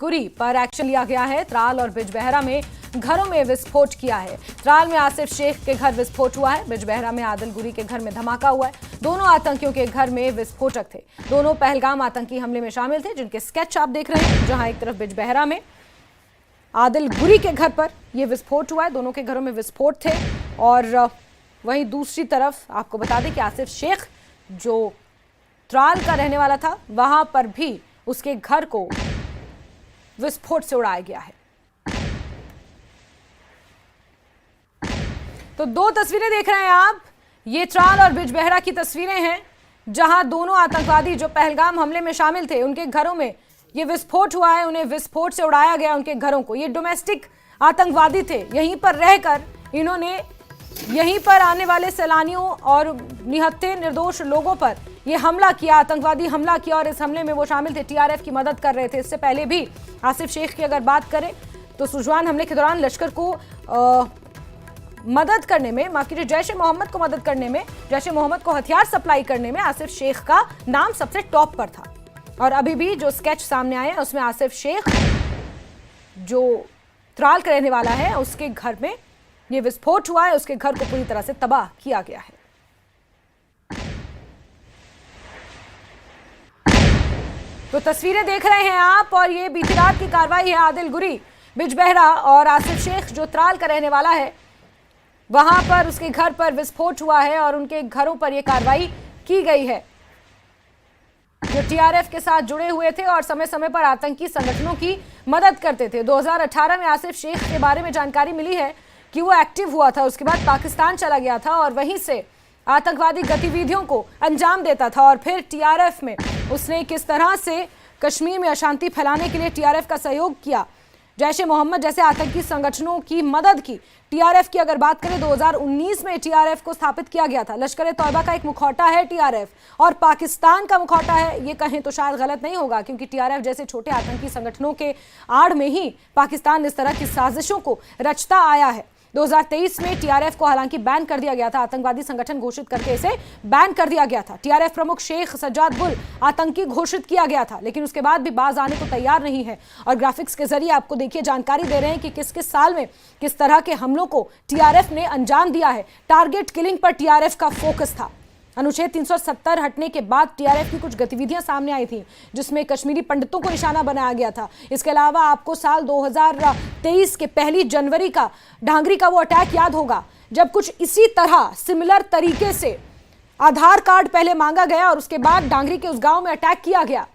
गुरी पर एक्शन लिया गया है। त्राल और बिजबहरा में घरों में विस्फोट किया है। त्राल में आसिफ शेख के घर विस्फोट हुआ है। बिजबहरा में आदिल गुरी के घर में धमाका हुआ है। दोनों आतंकियों के घर में विस्फोटक थे। दोनों पहलगाम आतंकी हमले में शामिल थे, जिनके स्केच आप देख रहे हैं। जहां एक तरफ बिजबहरा में आदिल गुरी के घर पर यह विस्फोट हुआ है, दोनों के घरों में विस्फोट थे। और वहीं दूसरी तरफ आपको बता दें कि आसिफ शेख जो त्राल का रहने वाला था, वहां पर भी उसके घर को विस्फोट से उड़ाया गया है। तो दो तस्वीरें देख रहे हैं आप, ये त्राल और बिजबहरा की तस्वीरें हैं, जहां दोनों आतंकवादी जो पहलगाम हमले में शामिल थे, उनके घरों में ये विस्फोट हुआ है। उन्हें विस्फोट से उड़ाया गया उनके घरों को। ये डोमेस्टिक आतंकवादी थे। यहीं पर रहकर इन्होंने यहीं पर आने वाले सैलानियों और निहत्थे निर्दोष लोगों पर यह हमला किया, आतंकवादी हमला किया। और इस हमले में वो शामिल थे, टीआरएफ की मदद कर रहे थे। इससे पहले भी आसिफ शेख की अगर बात करें तो सुजवान हमले के दौरान लश्कर को मदद करने में, माफ कीजिए, जैश ए मोहम्मद को मदद करने में, जैश ए मोहम्मद को हथियार सप्लाई करने में आसिफ शेख का नाम सबसे टॉप पर था। और अभी भी जो स्केच सामने आए हैं उसमें आसिफ शेख जो त्राल का रहने वाला है, उसके घर में यह विस्फोट हुआ है। उसके घर को पूरी तरह से तबाह किया गया है। तो तस्वीरें देख रहे हैं आप, और ये बीती रात की कार्रवाई है। आदिल गुरी, बिजबहरा और आसिफ शेख जो त्राल का रहने वाला है, वहां पर उसके घर पर विस्फोट हुआ है और उनके घरों पर यह कार्रवाई की गई है। जो टीआरएफ के साथ जुड़े हुए थे और समय समय पर आतंकी संगठनों की मदद करते थे। 2018 में आसिफ शेख के बारे में जानकारी मिली है कि वो एक्टिव हुआ था, उसके बाद पाकिस्तान चला गया था और वहीं से आतंकवादी गतिविधियों को अंजाम देता था। और फिर टीआरएफ में उसने किस तरह से कश्मीर में अशांति फैलाने के लिए टीआरएफ का सहयोग किया, जैश ए मोहम्मद जैसे आतंकी संगठनों की मदद की। टीआरएफ की अगर बात करें, 2019 में टीआरएफ को स्थापित किया गया था। लश्कर तौबा का एक मुखौटा है टीआरएफ, और पाकिस्तान का मुखौटा है, ये कहें तो शायद गलत नहीं होगा, क्योंकि टीआरएफ जैसे छोटे आतंकी संगठनों के आड़ में ही पाकिस्तान इस तरह की साजिशों को रचता आया है। 2023 में टीआरएफ को हालांकि बैन कर दिया गया था, आतंकवादी संगठन घोषित करके इसे बैन कर दिया गया था। टीआरएफ प्रमुख शेख सज्जाद गुल आतंकी घोषित किया गया था, लेकिन उसके बाद भी बाज आने को तैयार नहीं है। और ग्राफिक्स के जरिए आपको देखिए जानकारी दे रहे हैं कि किस किस साल में किस तरह के हमलों को टीआरएफ ने अंजाम दिया है। टारगेट किलिंग पर टीआरएफ का फोकस था। अनुच्छेद 370 हटने के बाद टीआरएफ की कुछ गतिविधियां सामने आई थी, जिसमें कश्मीरी पंडितों को निशाना बनाया गया था। इसके अलावा आपको साल 2023 के 1 जनवरी का ढांगरी का वो अटैक याद होगा, जब कुछ इसी तरह सिमिलर तरीके से आधार कार्ड पहले मांगा गया और उसके बाद ढांगरी के उस गांव में अटैक किया गया।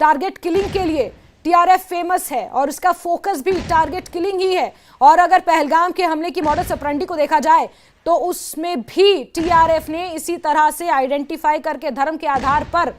टारगेट किलिंग के लिए टीआरएफ फेमस है और इसका फोकस भी टारगेट किलिंग ही है। और अगर पहलगाम के हमले की मॉडस ऑपरेंडी को देखा जाए तो उसमें भी टीआरएफ ने इसी तरह से आइडेंटिफाई करके धर्म के आधार पर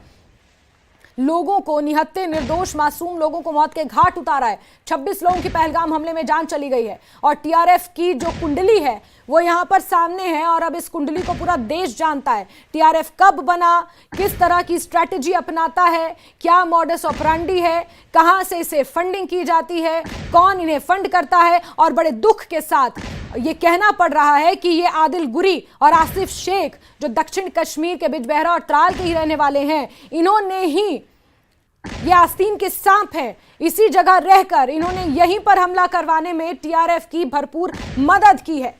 लोगों को, निहत्थे निर्दोष मासूम लोगों को मौत के घाट उतारा है। 26 लोगों की पहलगाम हमले में जान चली गई है। और टीआरएफ की जो कुंडली है वो यहां पर सामने है, और अब इस कुंडली को पूरा देश जानता है। टीआरएफ कब बना, किस तरह की स्ट्रैटेजी अपनाता है, क्या मॉडस ऑपरेंडी है, कहां से इसे फंडिंग की जाती है, कौन इन्हें फंड करता है। और बड़े दुख के साथ ये कहना पड़ रहा है कि ये आदिल गुरी और आसिफ शेख जो दक्षिण कश्मीर के बिजबहरा और त्राल के ही रहने वाले हैं, इन्होंने ही, ये आस्तीन के सांप हैं, इसी जगह रहकर इन्होंने यहीं पर हमला करवाने में टीआरएफ की भरपूर मदद की है।